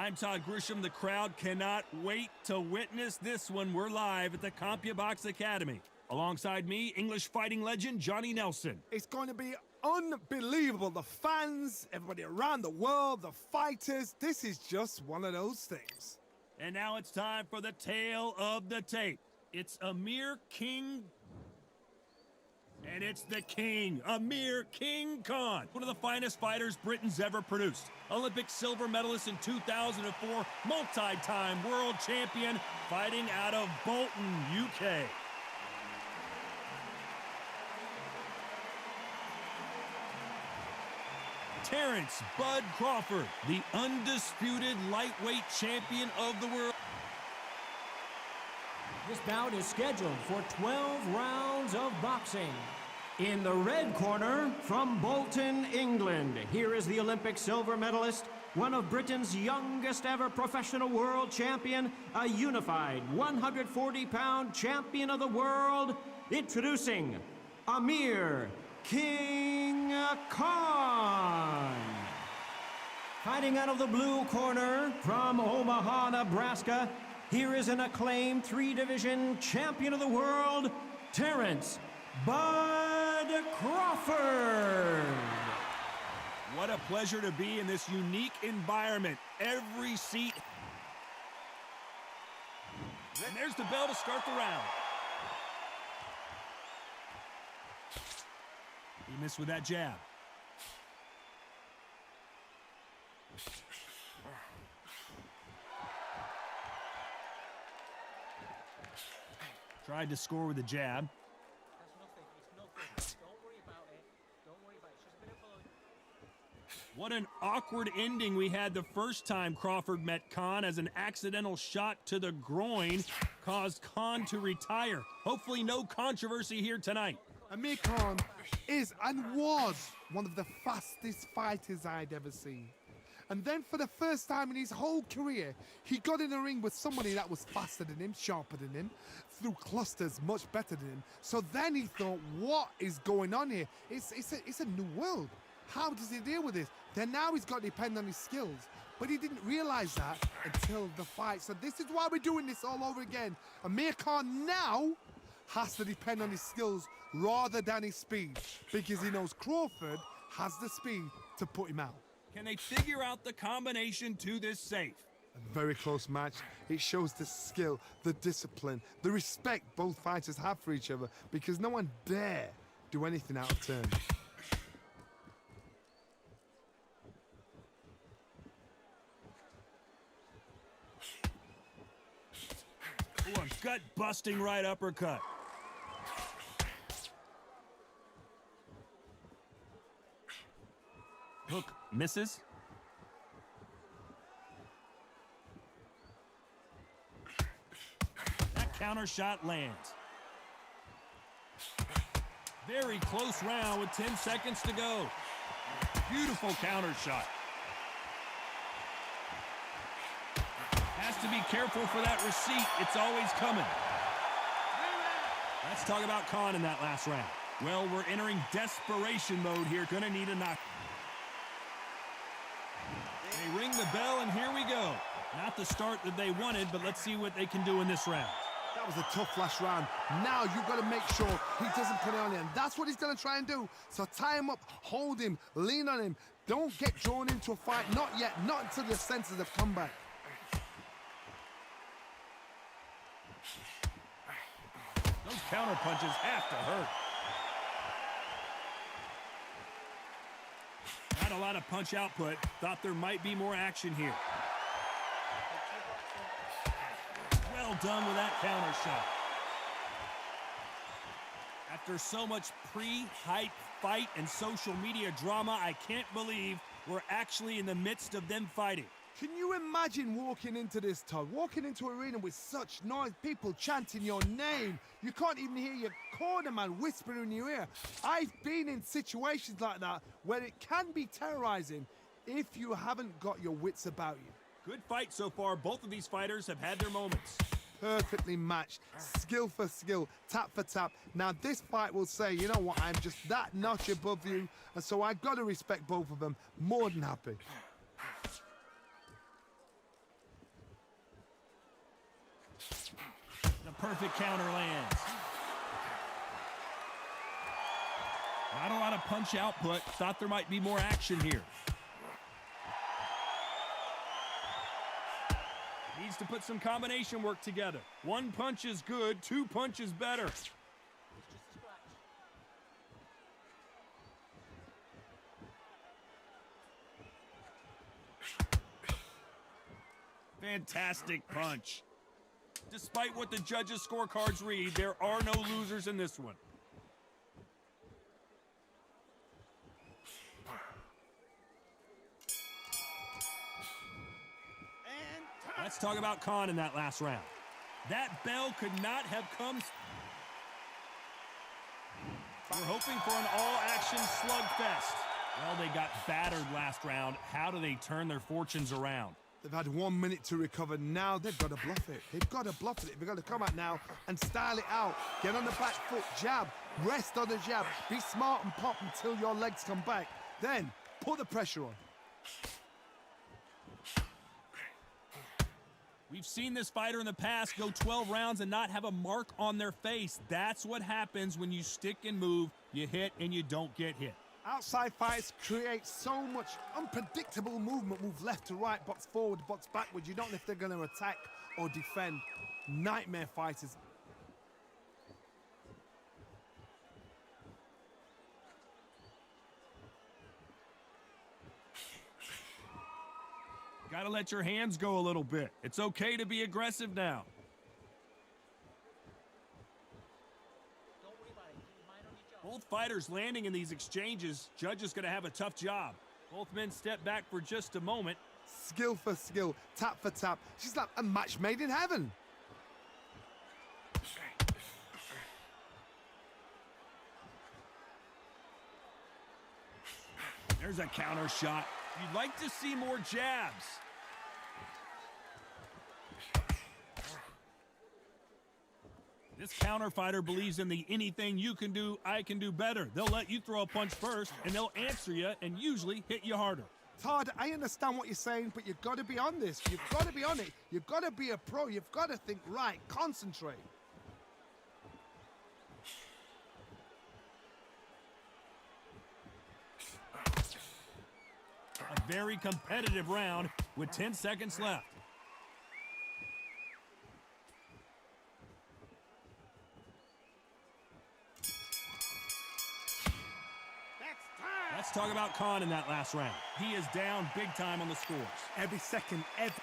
I'm Todd Grisham. The crowd cannot wait to witness this one. We're live at the CompuBox Academy. Alongside me, English fighting legend Johnny Nelson. It's going to be unbelievable. The fans, everybody around the world, the fighters. This is just one of those things. And now it's time for the tale of the tape. It's Amir King. And it's the king, Amir King Khan, one of the finest fighters Britain's ever produced. Olympic silver medalist in 2004, multi-time world champion, fighting out of Bolton, UK. Terrence Bud Crawford, the undisputed lightweight champion of the world. This bout is scheduled for 12 rounds of boxing. In the red corner, from Bolton, England, here is the Olympic silver medalist, one of Britain's youngest ever professional world champion, a unified 140-pound champion of the world, introducing Amir King Khan. Fighting out of the blue corner, from Omaha, Nebraska, here is an acclaimed three-division champion of the world, Terrence Bud Crawford. What a pleasure to be in this unique environment. Every seat. And there's the bell to start the round. He missed with that jab. Tried to score with a jab. That's nothing. It's nothing. Don't worry about it. Don't worry about it. It's just a bit of a... What an awkward ending we had the first time Crawford met Khan, as an accidental shot to the groin caused Khan to retire. Hopefully no controversy here tonight. Amir Khan is and was one of the fastest fighters I'd ever seen. And then for the first time in his whole career, he got in a ring with somebody that was faster than him, sharper than him, threw clusters much better than him. So then he thought, what is going on here? It's a new world. How does he deal with this? Then now he's got to depend on his skills. But he didn't realize that until the fight. So this is why we're doing this all over again. Amir Khan now has to depend on his skills rather than his speed, because he knows Crawford has the speed to put him out. Can they figure out the combination to this safe? A very close match. It shows the skill, the discipline, the respect both fighters have for each other, because no one dare do anything out of turn. Ooh, a gut-busting right uppercut. Hook misses. That counter shot lands. Very close round with 10 seconds to go. Beautiful counter shot. Has to be careful for that receipt. It's always coming. Let's talk about Khan in that last round. Well, we're entering desperation mode here. Gonna need a knock. They ring the bell, and here we go. Not the start that they wanted, but let's see what they can do in this round. That was a tough last round. Now you've got to make sure he doesn't put it on him. That's what he's going to try and do. So tie him up, hold him, lean on him. Don't get drawn into a fight. Not yet. Not until your senses have come back. Those counter punches have to hurt. Not a lot of punch output. Thought there might be more action here. Well done with that counter shot. After so much pre-hype fight and social media drama, I can't believe we're actually in the midst of them fighting. Can you imagine walking into this, Todd? Walking into an arena with such noise, people chanting your name. You can't even hear your cornerman whispering in your ear. I've been in situations like that where it can be terrorizing if you haven't got your wits about you. Good fight so far. Both of these fighters have had their moments. Perfectly matched, skill for skill, tap for tap. Now this fight will say, you know what, I'm just that notch above you, and so I've got to respect both of them. More than happy. perfect counter lands. Not a lot of punch output. Thought there might be more action here. Needs to put some combination work together. One punch is good, two punches better. It's just a scratch. Fantastic punch. Despite what the judges' scorecards read, there are no losers in this one. Let's talk about Khan in that last round. That bell could not have come. We're hoping for an all-action slugfest. Well, they got battered last round. How do they turn their fortunes around? They've had 1 minute to recover. Now they've got to bluff it. They've got to bluff it. They've got to come out now and style it out. Get on the back foot, jab, rest on the jab. Be smart and pop until your legs come back. Then put the pressure on. We've seen this fighter in the past go 12 rounds and not have a mark on their face. That's what happens when you stick and move. You hit and you don't get hit. Outside fights create so much unpredictable movement. Move left to right, box forward, box backwards. You don't know if they're going to attack or defend. Nightmare fighters. Gotta let your hands go a little bit. It's okay to be aggressive now. Don't worry about it. Keep your mind on your job. Both fighters landing in these exchanges. Judge is gonna have a tough job. Both men step back for just a moment. Skill for skill, tap for tap. She's like a match made in heaven. There's a counter shot. You'd like to see more jabs. This counter fighter believes in the anything you can do, I can do better. They'll let you throw a punch first, and they'll answer you and usually hit you harder. Todd, I understand what you're saying, but you've got to be on this. You've got to be on it. You've got to be a pro. You've got to think right, concentrate. A very competitive round with 10 seconds left. Let's talk about Khan in that last round. He is down big time on the scores. Every second, every...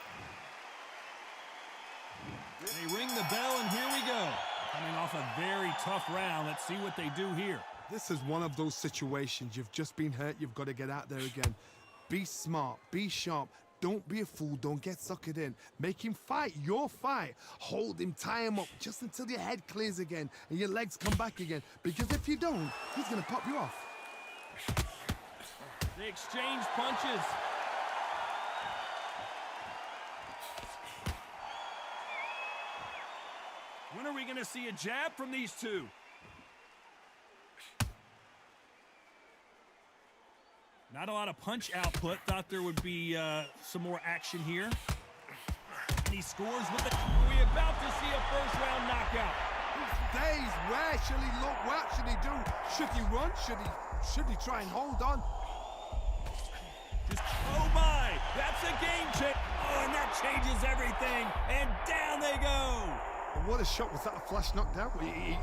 They ring the bell, and here we go. Coming off a very tough round. Let's see what they do here. This is one of those situations. You've just been hurt. You've got to get out there again. Be smart. Be sharp. Don't be a fool. Don't get suckered in. Make him fight your fight. Hold him, tie him up just until your head clears again and your legs come back again. Because if you don't, he's going to pop you off. They exchange punches. When are we going to see a jab from these two? Not a lot of punch output. Thought there would be some more action here. And he scores with it. Are we about to see a first-round knockout? Days, where should he look? What should he do? Should he run? Should he try and hold on? Just, oh my, that's a game changer. Oh, and that changes everything. And down they go. What a shot. Was that a flash knockdown?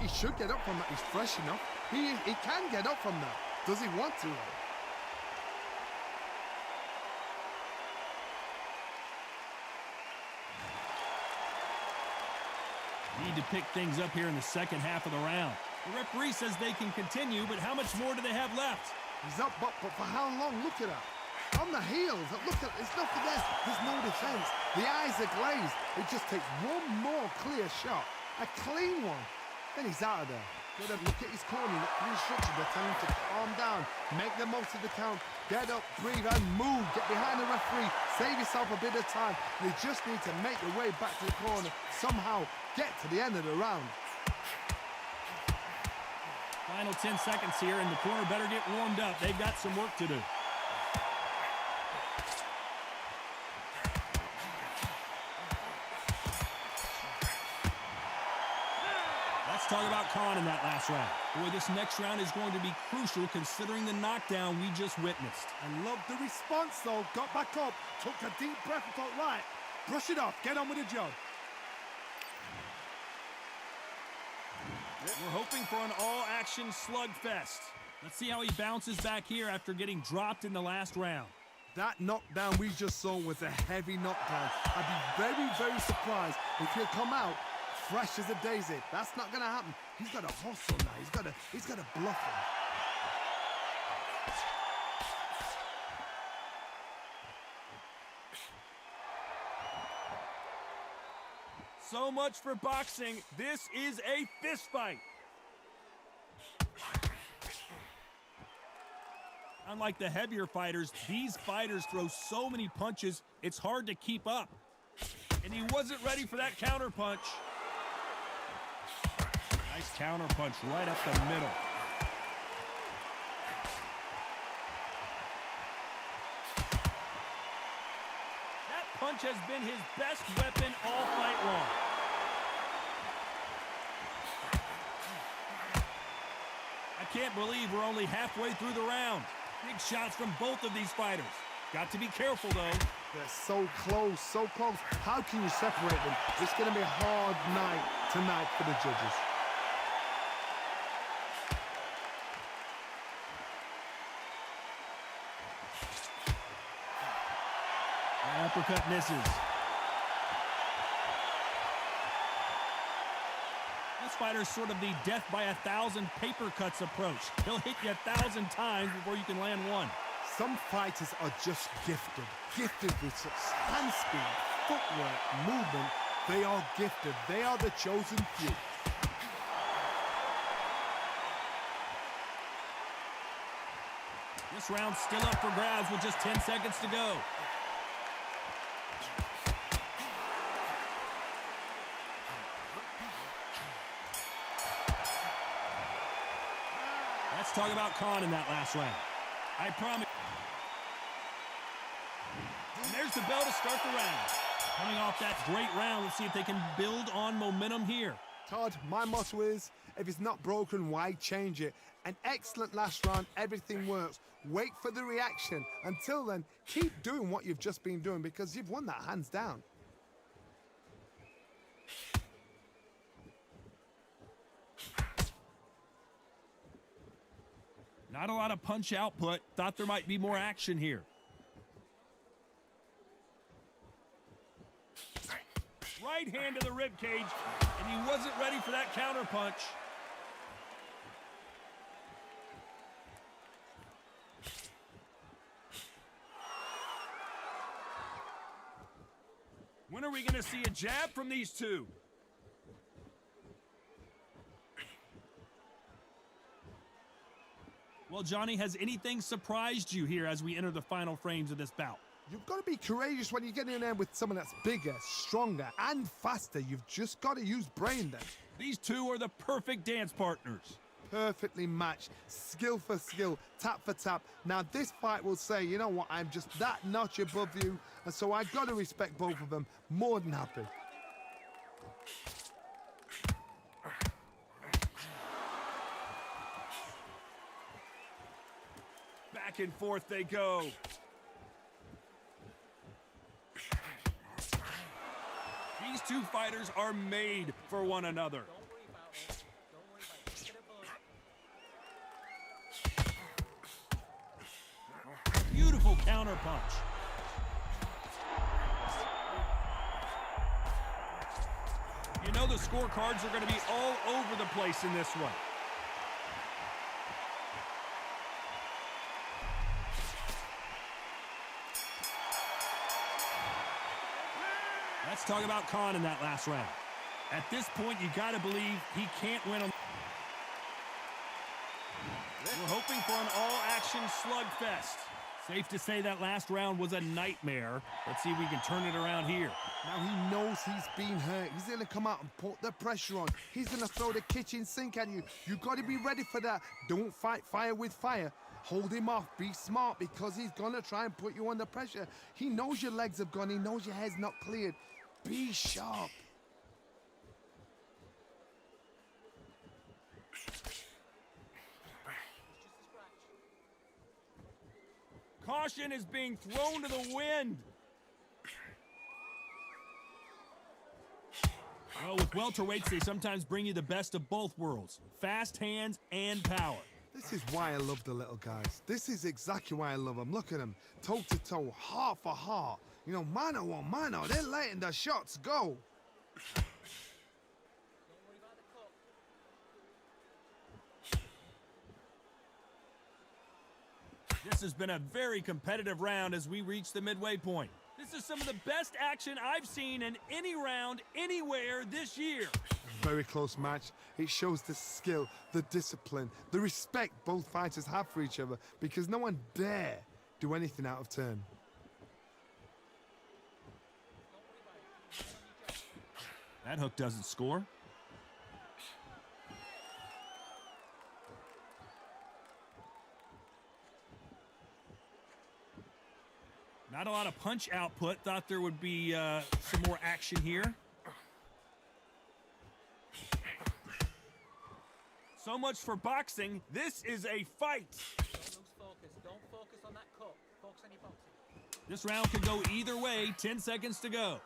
He should get up from that. He's fresh enough. He can get up from that. Does he want to? Need to pick things up here in the second half of the round. The referee says they can continue, but how much more do they have left? He's up, but for how long? Look at that. On the heels. Look at, there's nothing there. There's no defense. The eyes are glazed. It just takes one more clear shot. A clean one. Then he's out of there. Good, look at his corner. Look at the instructions. They're telling him to calm down. Make the most of the count. Get up, breathe, and move. Get behind the referee. Save yourself a bit of time. You just need to make your way back to the corner. Somehow get to the end of the round. Final 10 seconds here, and the corner better get warmed up. They've got some work to do. last round. Boy, this next round is going to be crucial considering the knockdown we just witnessed. I love the response, though. Got back up, took a deep breath and thought, right, brush it off, get on with the job. We're hoping for an all-action slugfest. Let's see how he bounces back here after getting dropped in the last round. That knockdown we just saw was a heavy knockdown. I'd be very, very surprised if he'll come out fresh as a daisy. That's not going to happen. He's got to hustle now. He's got to bluff him. So much for boxing. This is a fist fight. Unlike the heavier fighters, these fighters throw so many punches, it's hard to keep up. And he wasn't ready for that counter punch. Nice counter punch right up the middle. That punch has been his best weapon all fight long. I can't believe we're only halfway through the round. Big shots from both of these fighters. Got to be careful, though. They're so close, so close. How can you separate them? It's going to be a hard night tonight for the judges. The uppercut misses. This fighter's sort of the death by 1,000 paper cuts approach. He'll hit you 1,000 times before you can land one. Some fighters are just gifted with such hand speed, footwork, movement. They are gifted. They are the chosen few. This round's still up for grabs with just 10 seconds to go. Let's talk about Khan in that last round. I promise. And there's the bell to start the round. Coming off that great round, let's see if they can build on momentum here. Todd, my motto is, if it's not broken, why change it? An excellent last round, everything works. Wait for the reaction. Until then, keep doing what you've just been doing because you've won that hands down. Not a lot of punch output. Thought there might be more action here. Right hand to the rib cage, and he wasn't ready for that counter punch. When are we going to see a jab from these two? Well, Johnny, has anything surprised you here as we enter the final frames of this bout? You've got to be courageous when you get in there with someone that's bigger, stronger, and faster. You've just got to use brain then. These two are the perfect dance partners. Perfectly matched, skill for skill, tap for tap. Now this fight will say, you know what, I'm just that notch above you, and so I've got to respect both of them. More than happy. Back and forth they go. These two fighters are made for one another. Don't worry about it. Don't worry about it. Just get a buzz. Beautiful counter punch. You know the scorecards are going to be all over the place in this one. Let's talk about Khan in that last round. At this point, you got to believe he can't win on. We're hoping for an all-action slugfest. Safe to say that last round was a nightmare. Let's see if we can turn it around here. Now he knows he's been hurt. He's going to come out and put the pressure on. He's going to throw the kitchen sink at you. You got to be ready for that. Don't fight fire with fire. Hold him off. Be smart because he's going to try and put you under pressure. He knows your legs have gone. He knows your head's not cleared. Be sharp. Caution is being thrown to the wind. Well, with welterweights, they sometimes bring you the best of both worlds. Fast hands and power. This is why I love the little guys. This is exactly why I love them. Look at them, toe to toe, heart for heart. You know, mano on mano, they're letting the shots go. Don't worry about the cup. This has been a very competitive round as we reach the midway point. This is some of the best action I've seen in any round, anywhere this year. Very close match. It shows the skill, the discipline, the respect both fighters have for each other because no one dare do anything out of turn. That hook doesn't score. Not a lot of punch output. Thought there would be some more action here. So much for boxing. This is a fight. Don't lose focus. Don't focus on that cup. Focus on your boxing. This round could go either way. 10 seconds to go.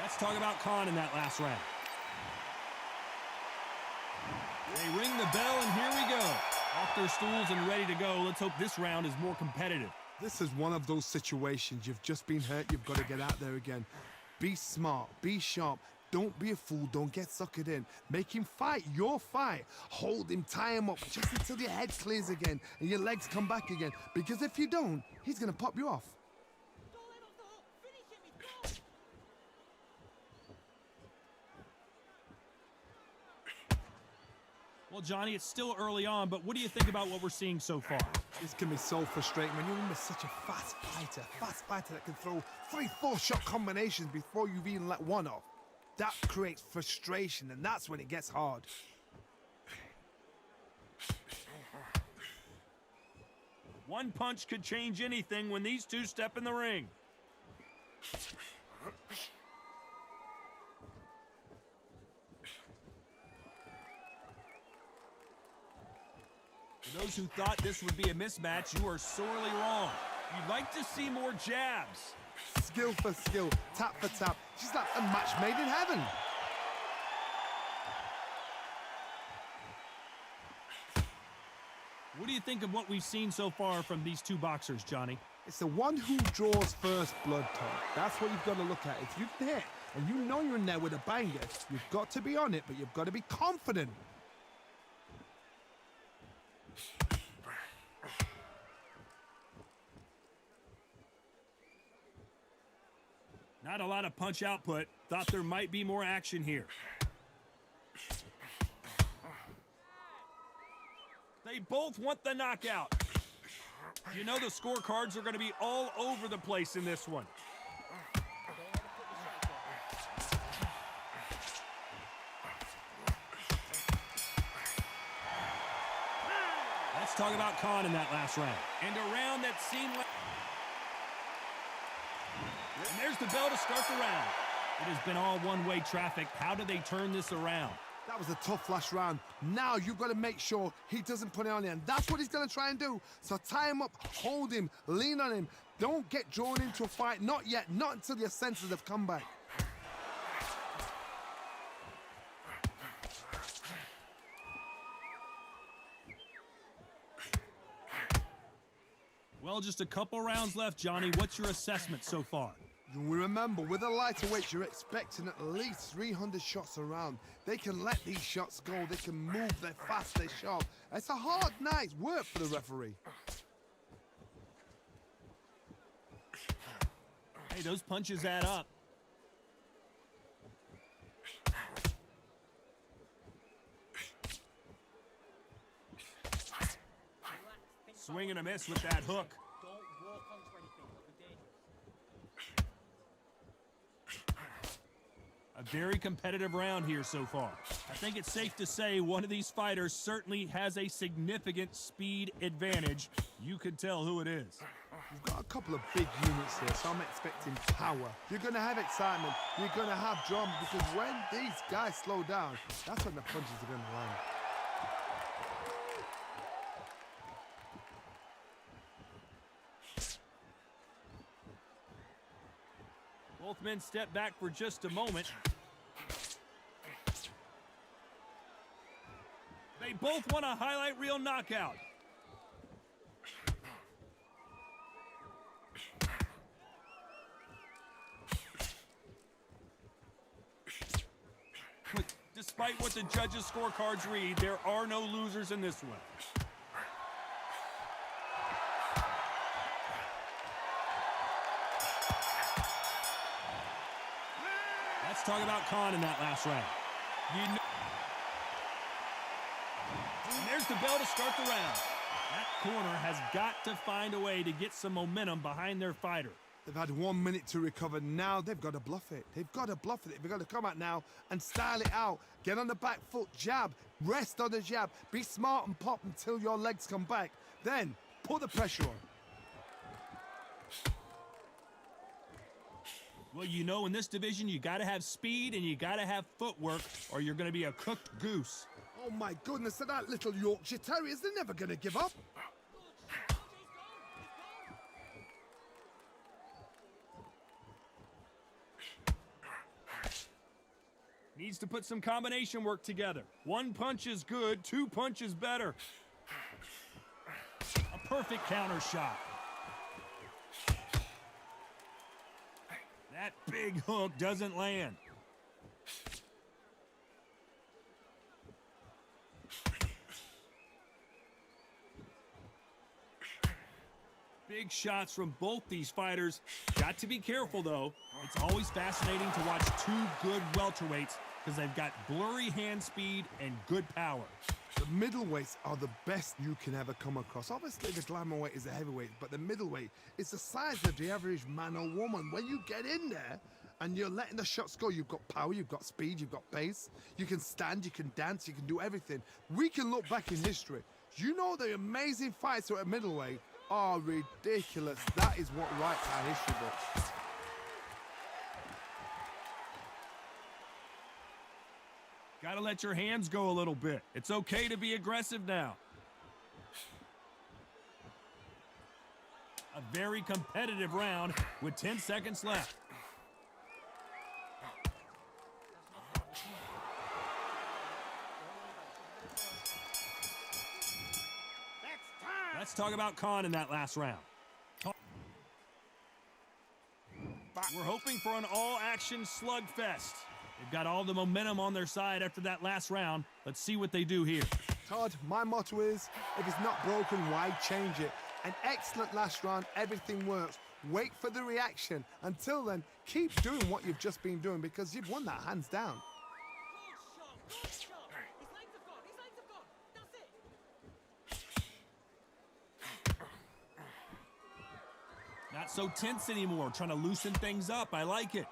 Let's talk about Khan in that last round. They ring the bell, and here we go. Off their stools and ready to go. Let's hope this round is more competitive. This is one of those situations. You've just been hurt. You've got to get out there again. Be smart. Be sharp. Don't be a fool. Don't get suckered in. Make him fight your fight. Hold him. Tie him up just until your head clears again and your legs come back again. Because if you don't, he's going to pop you off. Don't let off the hook. Finish him. He's gone. Well, Johnny, it's still early on, but what do you think about what we're seeing so far? This can be so frustrating when you're such a fast fighter that can throw 3-4 shot combinations before you've even let one off. That creates frustration, and that's when it gets hard. One punch could change anything when these two step in the ring. For those who thought this would be a mismatch, you are sorely wrong. You'd like to see more jabs. Skill for skill, tap for tap. She's like a match made in heaven. What do you think of what we've seen so far from these two boxers, Johnny? It's the one who draws first blood, Tom. That's what you've got to look at. If you've hit and you know you're in there with a banger, you've got to be on it, but you've got to be confident. Not a lot of punch output. Thought there might be more action here. They both want the knockout. You know the scorecards are going to be all over the place in this one. Let's talk about Khan in that last round. And a round that seemed like... And there's the bell to start the round. It has been all one-way traffic. How do they turn this around? That was a tough last round. Now you've got to make sure he doesn't put it on you, and that's what he's going to try and do. So tie him up, hold him, lean on him. Don't get drawn into a fight. Not yet. Not until your senses have come back. Well, just a couple rounds left, Johnny. What's your assessment so far? We remember, with a lighter weight, you're expecting at least 300 shots around. They can let these shots go. They can move. They're fast. They're sharp. It's a hard night's work for the referee. Hey, those punches add up. Swing and a miss with that hook. Don't walk onto anything. It'll be dangerous. A very competitive round here so far. I think it's safe to say one of these fighters certainly has a significant speed advantage. You can tell who it is. You've got a couple of big units here, so I'm expecting power. You're going to have excitement. You're going to have drama, because when these guys slow down, that's when the punches are going to land. Both men step back for just a moment. They both want a highlight reel knockout. Despite what the judges' scorecards read, there are no losers in this one. Let's talk about Khan in that last round. And there's the bell to start the round. That corner has got to find a way to get some momentum behind their fighter. They've had 1 minute to recover. Now they've got to bluff it. They've got to bluff it. They've got to come out now and style it out. Get on the back foot, jab, rest on the jab. Be smart and pop until your legs come back. Then put the pressure on. Well, you know, in this division, you got to have speed and you got to have footwork, or you're going to be a cooked goose. Oh my goodness, that little Yorkshire Terriers, they're never going to give up. Needs to put some combination work together. 1 punch is good, 2 punches better. A perfect counter shot. That big hook doesn't land. Big shots from both these fighters. Got to be careful, though. It's always fascinating to watch two good welterweights because they've got blurry hand speed and good power. The middleweights are the best you can ever come across. Obviously, the glamour weight is a heavyweight, but the middleweight is the size of the average man or woman. When you get in there and you're letting the shots go, you've got power, you've got speed, you've got pace. You can stand, you can dance, you can do everything. We can look back in history. You know the amazing fights at middleweight are ridiculous. That is what writes our history books. Gotta let your hands go a little bit. It's okay to be aggressive now. A very competitive round with 10 seconds left. Let's talk about Khan in that last round. We're hoping for an all-action slugfest. They've got all the momentum on their side after that last round. Let's see what they do here. Todd, my motto is, if it's not broken, why change it? An excellent last round, everything works. Wait for the reaction. Until then, keep doing what you've just been doing because you've won that hands down. Good shot. His legs have gone. His legs have gone. That's it. Not so tense anymore, trying to loosen things up. I like it.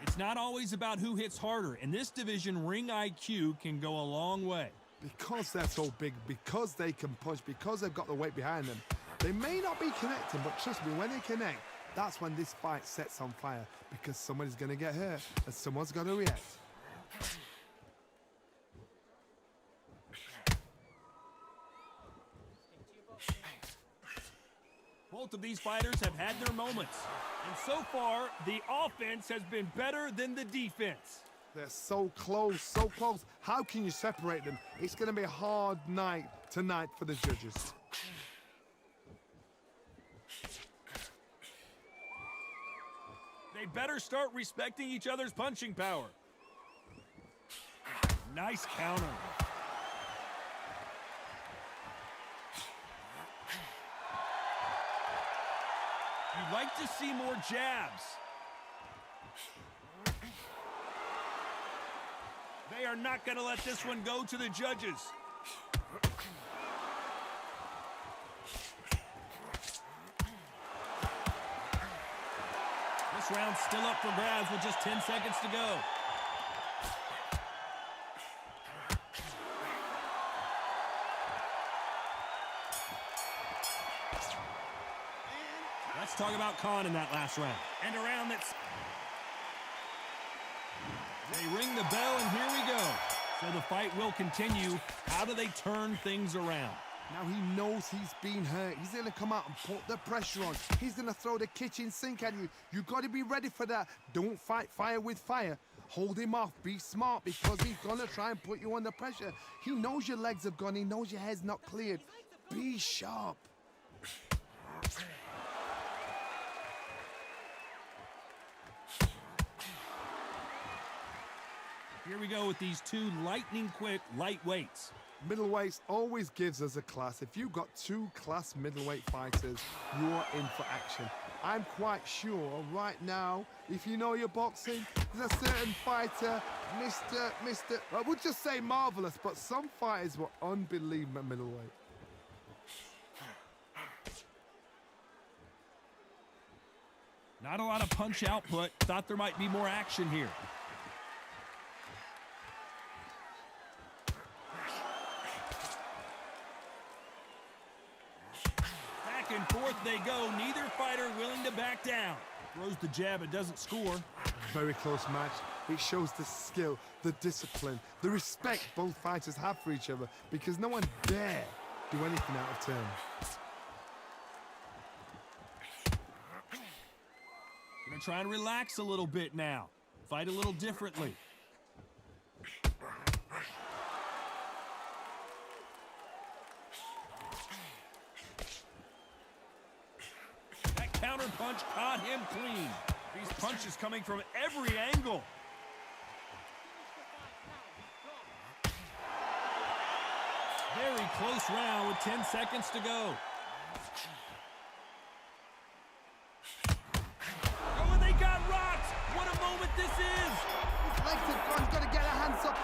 It's not always about who hits harder. In this division, ring IQ can go a long way. Because they're so big, because they can punch, because they've got the weight behind them, they may not be connecting, but trust me, when they connect, that's when this fight sets on fire, because somebody's going to get hurt and someone's got to react. Both of these fighters have had their moments. And so far, the offense has been better than the defense. They're so close, so close. How can you separate them? It's going to be a hard night tonight for the judges. They better start respecting each other's punching power. Nice counter. You'd like to see more jabs. They are not going to let this one go to the judges. This round's still up for grabs with just 10 seconds to go. Let's talk about Khan in that last round. And a round that's... They ring the bell, and here we go. So the fight will continue. How do they turn things around? Now he knows he's been hurt. He's going to come out and put the pressure on. He's going to throw the kitchen sink at you. You got to be ready for that. Don't fight fire with fire. Hold him off. Be smart because he's going to try and put you under pressure. He knows your legs have gone. He knows your head's not cleared. Be sharp. Here we go with these two lightning-quick lightweights. Middleweights always gives us a class. If you've got two class middleweight fighters, you're in for action. I'm quite sure right now, if you know your boxing, there's a certain fighter, I would just say marvelous, but some fighters were unbelievable at middleweight. Not a lot of punch output. Thought there might be more action here. Back and forth they go. Neither fighter willing to back down. Throws the jab, it doesn't score. Very close match. It shows the skill, the discipline, the respect both fighters have for each other because no one dare do anything out of turn. Gonna try and relax a little bit now. Fight a little differently. That counter punch caught him clean. These punches coming from every angle. Very close round with 10 seconds to go. What a moment this is! His legs have gone, he's got to get her hands up.